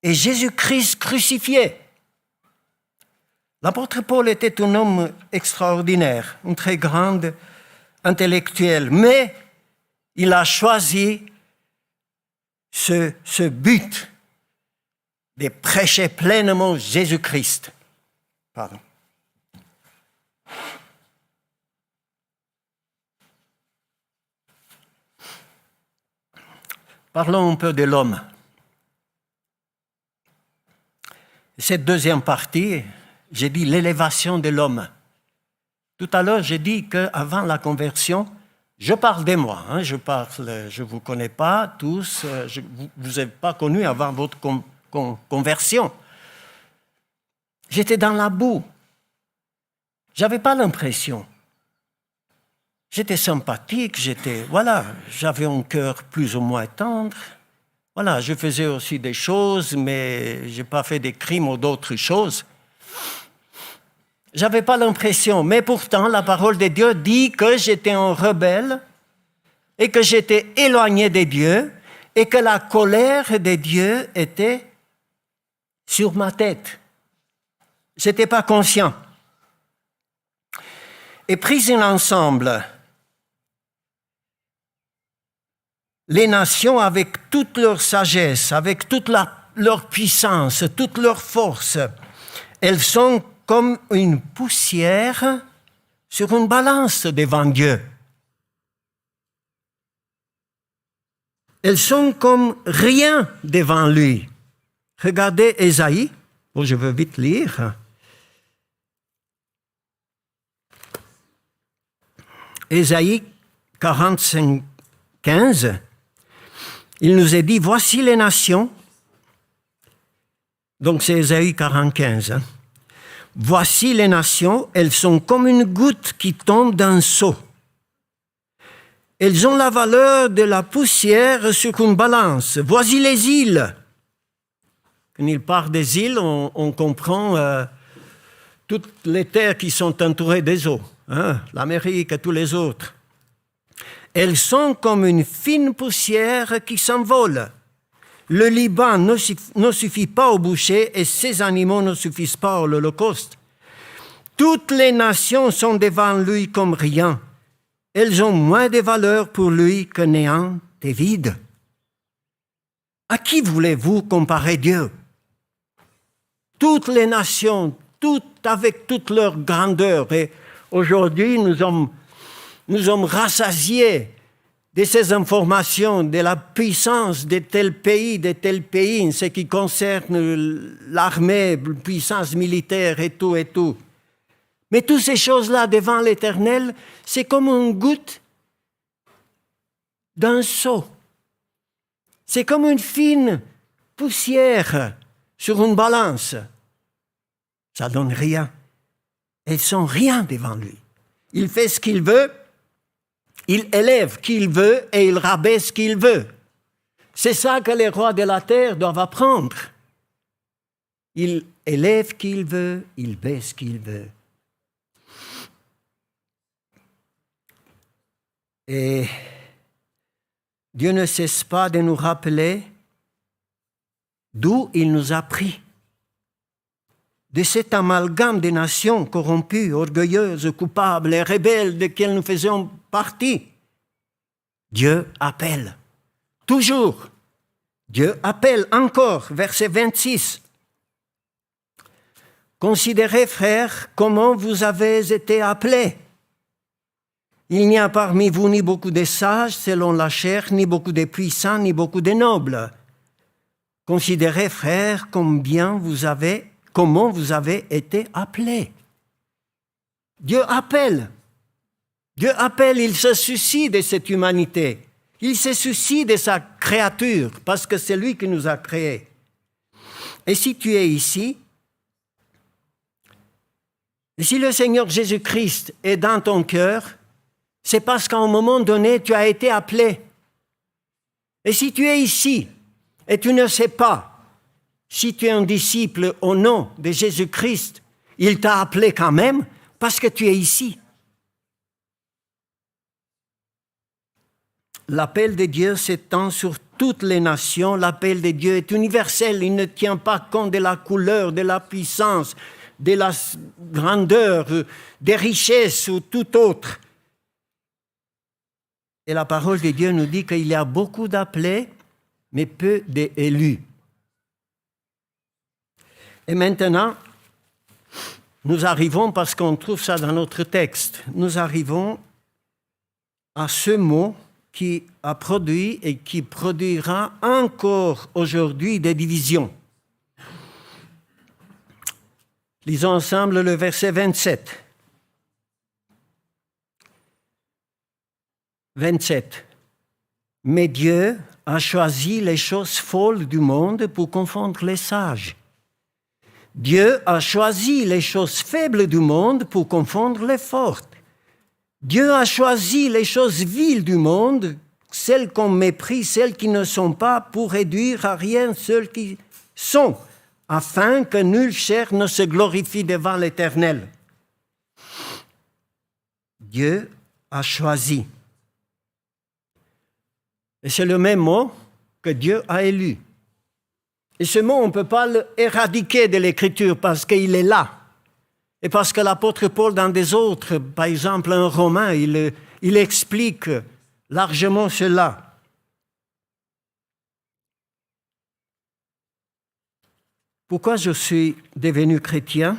et Jésus-Christ crucifié. L'apôtre Paul était un homme extraordinaire, un très grand intellectuel, mais il a choisi ce but de prêcher pleinement Jésus-Christ. Pardon. Parlons un peu de l'homme. Cette deuxième partie, j'ai dit l'élévation de l'homme. Tout à l'heure, j'ai dit qu'avant la conversion, je parle de moi. Je ne vous connais pas tous, vous n'êtes pas connu avant votre conversion. J'étais dans la boue. Je n'avais pas l'impression. J'étais sympathique, j'avais un cœur plus ou moins tendre. Voilà, je faisais aussi des choses, mais je n'ai pas fait des crimes ou d'autres choses. Je n'avais pas l'impression, mais pourtant, la parole de Dieu dit que j'étais un rebelle et que j'étais éloigné de Dieu et que la colère de Dieu était sur ma tête. Je n'étais pas conscient. Et pris ensemble, les nations, avec toute leur sagesse, avec toute leur puissance, toute leur force, elles sont comme une poussière sur une balance devant Dieu. Elles sont comme rien devant lui. Regardez Ésaïe. Je veux vite lire. Ésaïe 45, 15. Il nous est dit, voici les nations. Donc c'est Ésaïe 45. Voici les nations, elles sont comme une goutte qui tombe d'un seau. Elles ont la valeur de la poussière sur une balance. Voici les îles. Quand il parle des îles, on comprend toutes les terres qui sont entourées des eaux, l'Amérique et tous les autres. Elles sont comme une fine poussière qui s'envole. Le Liban ne suffit pas au boucher et ses animaux ne suffisent pas à l'Holocauste. Toutes les nations sont devant lui comme rien. Elles ont moins de valeur pour lui que néant et vide. À qui voulez-vous comparer Dieu? Toutes les nations, toutes avec toute leur grandeur. Et aujourd'hui, nous sommes rassasiés de ces informations, de la puissance de tel pays, en ce qui concerne l'armée, la puissance militaire et tout, et tout. Mais toutes ces choses-là, devant l'Éternel, c'est comme une goutte d'un seau. C'est comme une fine poussière sur une balance. Ça ne donne rien. Elles sont rien devant lui. Il fait ce qu'il veut, il élève qui il veut et il rabaisse qui il veut. C'est ça que les rois de la terre doivent apprendre. Il élève qui il veut, il baisse qui il veut. Et Dieu ne cesse pas de nous rappeler d'où il nous a pris. De cet amalgame des nations corrompues, orgueilleuses, coupables et rebelles desquelles nous faisions partie. Dieu appelle. Toujours. Dieu appelle encore. Verset 26. Considérez, frères, comment vous avez été appelés. Il n'y a parmi vous ni beaucoup de sages selon la chair, ni beaucoup de puissants, ni beaucoup de nobles. Considérez, frères, comment vous avez été appelés. Dieu appelle. Dieu appelle, il se soucie de cette humanité. Il se soucie de sa créature, parce que c'est lui qui nous a créés. Et si tu es ici, et si le Seigneur Jésus-Christ est dans ton cœur, c'est parce qu'à un moment donné, tu as été appelé. Et si tu es ici, et tu ne sais pas si tu es un disciple au nom de Jésus-Christ, il t'a appelé quand même parce que tu es ici. L'appel de Dieu s'étend sur toutes les nations. L'appel de Dieu est universel. Il ne tient pas compte de la couleur, de la puissance, de la grandeur, des richesses ou tout autre. Et la parole de Dieu nous dit qu'il y a beaucoup d'appelés, mais peu d'élus. Et maintenant, nous arrivons, parce qu'on trouve ça dans notre texte, nous arrivons à ce mot qui a produit et qui produira encore aujourd'hui des divisions. Lisons ensemble le verset 27. 27. Mais Dieu a choisi les choses folles du monde pour confondre les sages. Dieu a choisi les choses faibles du monde pour confondre les fortes. Dieu a choisi les choses viles du monde, celles qu'on méprise, celles qui ne sont pas, pour réduire à rien celles qui sont, afin que nulle chair ne se glorifie devant l'Éternel. Dieu a choisi. Et c'est le même mot que Dieu a élu. Et ce mot, on ne peut pas l'éradiquer de l'Écriture parce qu'il est là. Et parce que l'apôtre Paul, dans des autres, par exemple un Romain, il explique largement cela. Pourquoi je suis devenu chrétien?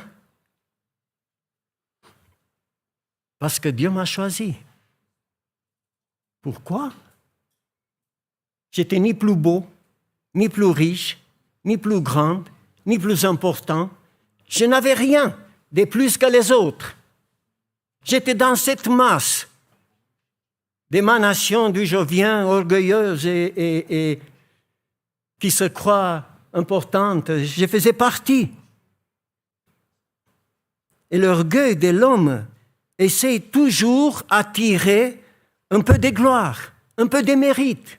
Parce que Dieu m'a choisi. Pourquoi? J'étais ni plus beau, ni plus riche, ni plus grand, ni plus important. Je n'avais rien de plus que les autres. J'étais dans cette masse d'émanations d'où je viens, orgueilleuse et qui se croit importante. Je faisais partie. Et l'orgueil de l'homme essaie toujours d'attirer un peu de gloire, un peu de mérite.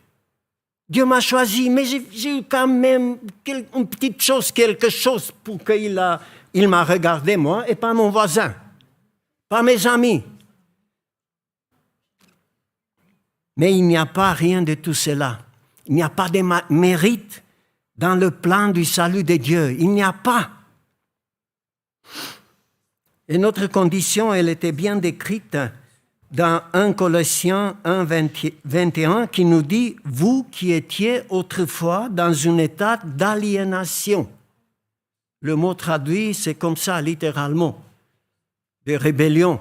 Dieu m'a choisi, mais j'ai eu quand même une petite chose, quelque chose pour qu'il m'a regardé, moi, et pas mon voisin, pas mes amis. Mais il n'y a pas rien de tout cela. Il n'y a pas de mérite dans le plan du salut de Dieu. Il n'y a pas. Et notre condition, elle était bien décrite dans 1 Colossiens 1, 21, qui nous dit « Vous qui étiez autrefois dans un état d'aliénation ». Le mot traduit, c'est comme ça, littéralement, de rébellion.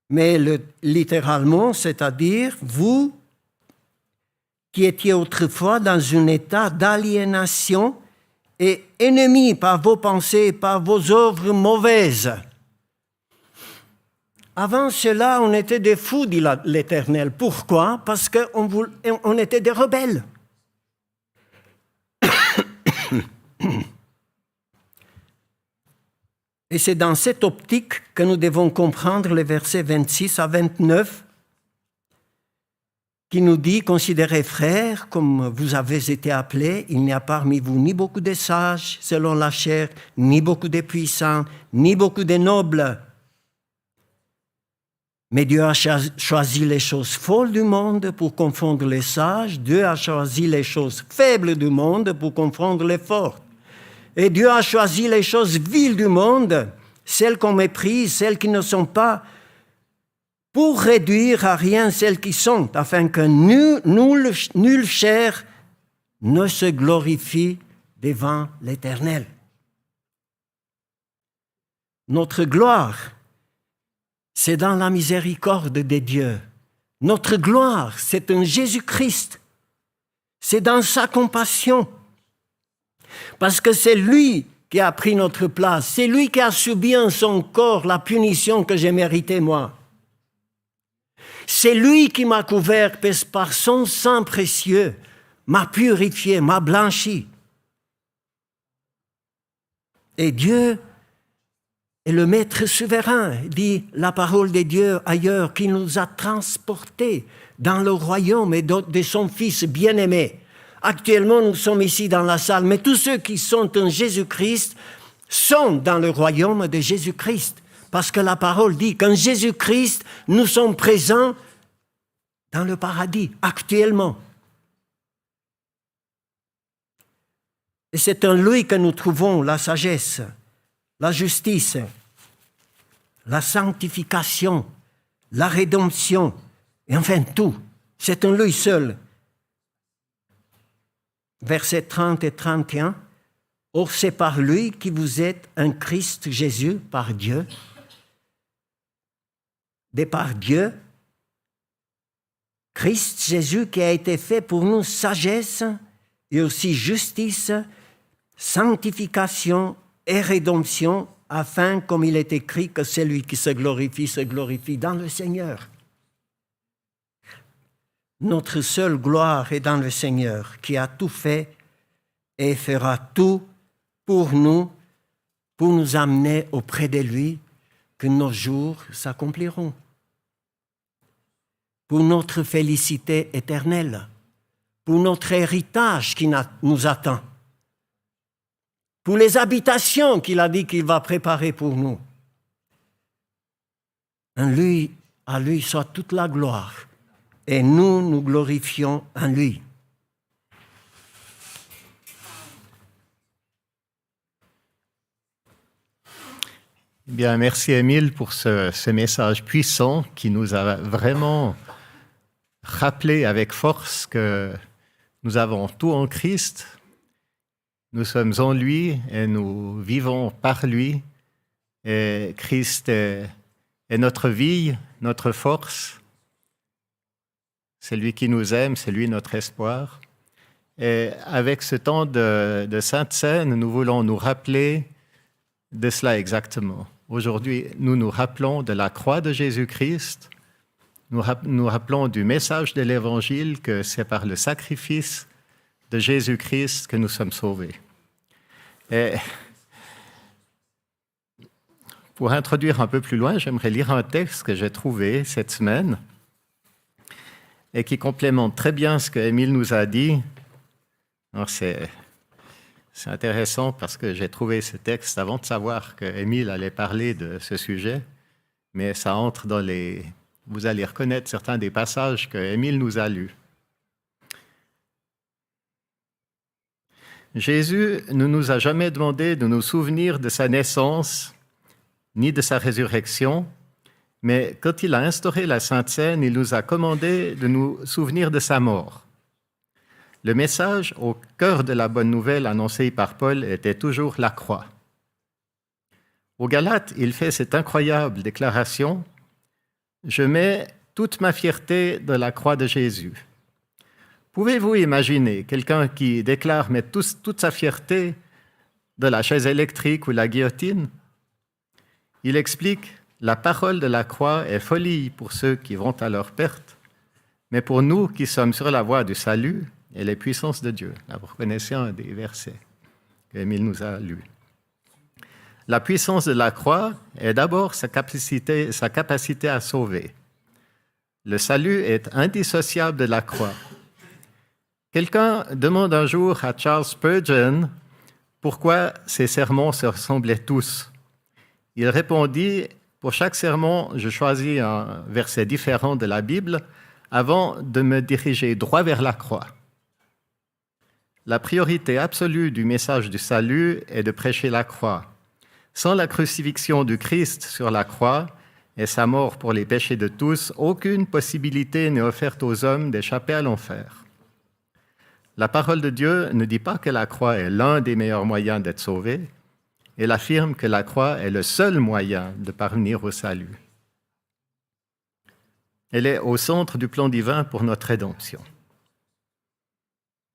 Mais littéralement, c'est-à-dire, vous qui étiez autrefois dans un état d'aliénation et ennemis par vos pensées, par vos œuvres mauvaises. Avant cela, on était des fous, dit l'Éternel. Pourquoi? Parce qu'on était des rebelles. Et c'est dans cette optique que nous devons comprendre les versets 26 à 29 qui nous dit « Considérez, frères, comme vous avez été appelés, il n'y a parmi vous ni beaucoup de sages selon la chair, ni beaucoup de puissants, ni beaucoup de nobles. Mais Dieu a choisi les choses folles du monde pour confondre les sages. Dieu a choisi les choses faibles du monde pour confondre les forts. Et Dieu a choisi les choses viles du monde, celles qu'on méprise, celles qui ne sont pas, pour réduire à rien celles qui sont, afin que nulle chair ne se glorifie devant l'Éternel. » Notre gloire, c'est dans la miséricorde de Dieu. Notre gloire, c'est en Jésus-Christ. C'est dans sa compassion. Parce que c'est lui qui a pris notre place. C'est lui qui a subi en son corps la punition que j'ai méritée, moi. C'est lui qui m'a couvert par son sang précieux, m'a purifié, m'a blanchi. Et Dieu est le maître souverain, dit la parole de Dieu ailleurs, qui nous a transportés dans le royaume de son Fils bien-aimé. Actuellement, nous sommes ici dans la salle, mais tous ceux qui sont en Jésus-Christ sont dans le royaume de Jésus-Christ. Parce que la parole dit qu'en Jésus-Christ, nous sommes présents dans le paradis, actuellement. Et c'est en lui que nous trouvons la sagesse, la justice, la sanctification, la rédemption, et enfin tout. C'est en lui seul. Versets 30 et 31. « Or, c'est par lui que vous êtes un Christ Jésus, par Dieu. De par Dieu, Christ Jésus qui a été fait pour nous sagesse et aussi justice, sanctification et rédemption, afin, comme il est écrit, que celui qui se glorifie dans le Seigneur. » Notre seule gloire est dans le Seigneur, qui a tout fait et fera tout pour nous amener auprès de lui, que nos jours s'accompliront. Pour notre félicité éternelle, pour notre héritage qui nous attend, pour les habitations qu'il a dit qu'il va préparer pour nous. À lui soit toute la gloire, et nous glorifions en lui. Bien, merci Émile pour ce message puissant qui nous a vraiment rappelé avec force que nous avons tout en Christ, nous sommes en lui et nous vivons par lui. Et Christ est notre vie, notre force. C'est lui qui nous aime, c'est lui notre espoir. Et avec ce temps de Sainte Seine, nous voulons nous rappeler de cela exactement. Aujourd'hui, nous nous rappelons de la croix de Jésus-Christ. Nous rappelons du message de l'Évangile que c'est par le sacrifice de Jésus-Christ que nous sommes sauvés. Et pour introduire un peu plus loin, j'aimerais lire un texte que j'ai trouvé cette semaine et qui complémente très bien ce que Émile nous a dit. Alors c'est intéressant parce que j'ai trouvé ce texte avant de savoir qu'Émile allait parler de ce sujet, mais ça entre dans les... Vous allez reconnaître certains des passages qu'Émile nous a lus. Jésus ne nous a jamais demandé de nous souvenir de sa naissance ni de sa résurrection, mais quand il a instauré la Sainte Seine, il nous a commandé de nous souvenir de sa mort. Le message au cœur de la bonne nouvelle annoncée par Paul était toujours la croix. Aux Galates, il fait cette incroyable déclaration: « Je mets toute ma fierté dans la croix de Jésus. » Pouvez-vous imaginer quelqu'un qui déclare mettre toute sa fierté dans la chaise électrique ou la guillotine? Il explique: « La parole de la croix est folie pour ceux qui vont à leur perte, mais pour nous qui sommes sur la voie du salut, elle est puissance de Dieu. » Là, vous reconnaissez un des versets qu'Émile nous a lus. La puissance de la croix est d'abord sa capacité à sauver. Le salut est indissociable de la croix. Quelqu'un demande un jour à Charles Spurgeon pourquoi ses sermons se ressemblaient tous. Il répondit: « Pour chaque sermon, je choisis un verset différent de la Bible avant de me diriger droit vers la croix. » La priorité absolue du message du salut est de prêcher la croix. Sans la crucifixion du Christ sur la croix et sa mort pour les péchés de tous, aucune possibilité n'est offerte aux hommes d'échapper à l'enfer. La parole de Dieu ne dit pas que la croix est l'un des meilleurs moyens d'être sauvé, elle affirme que la croix est le seul moyen de parvenir au salut. Elle est au centre du plan divin pour notre rédemption.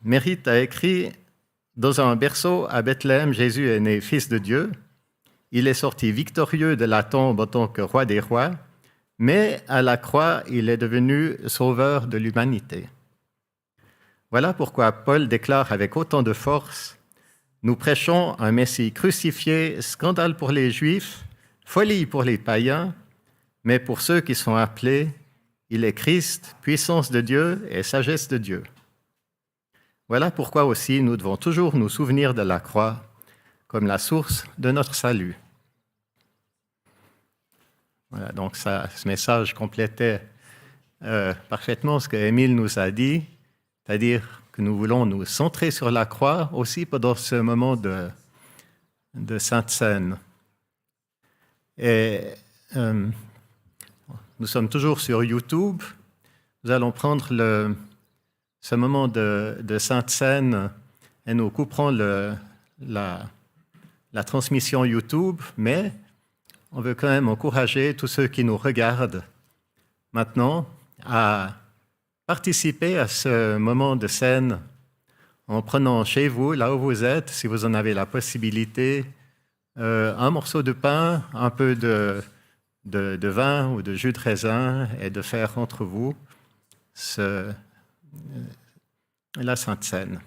Mérite a écrit: « Dans un berceau à Bethléem, Jésus est né fils de Dieu. Il est sorti victorieux de la tombe en tant que roi des rois, mais à la croix, il est devenu sauveur de l'humanité. Voilà pourquoi Paul déclare avec autant de force: « Nous prêchons un Messie crucifié, scandale pour les Juifs, folie pour les païens, mais pour ceux qui sont appelés, il est Christ, puissance de Dieu et sagesse de Dieu. » Voilà pourquoi aussi nous devons toujours nous souvenir de la croix comme la source de notre salut. Voilà, donc ce message complétait parfaitement ce que Émile nous a dit, c'est-à-dire que nous voulons nous centrer sur la croix aussi pendant ce moment de Sainte Seine. Et nous sommes toujours sur YouTube. Nous allons prendre ce moment de Sainte Seine et nous couperons la transmission YouTube, mais on veut quand même encourager tous ceux qui nous regardent maintenant à participer à ce moment de scène en prenant chez vous, là où vous êtes, si vous en avez la possibilité, un morceau de pain, un peu de vin ou de jus de raisin et de faire entre vous la Sainte Seine.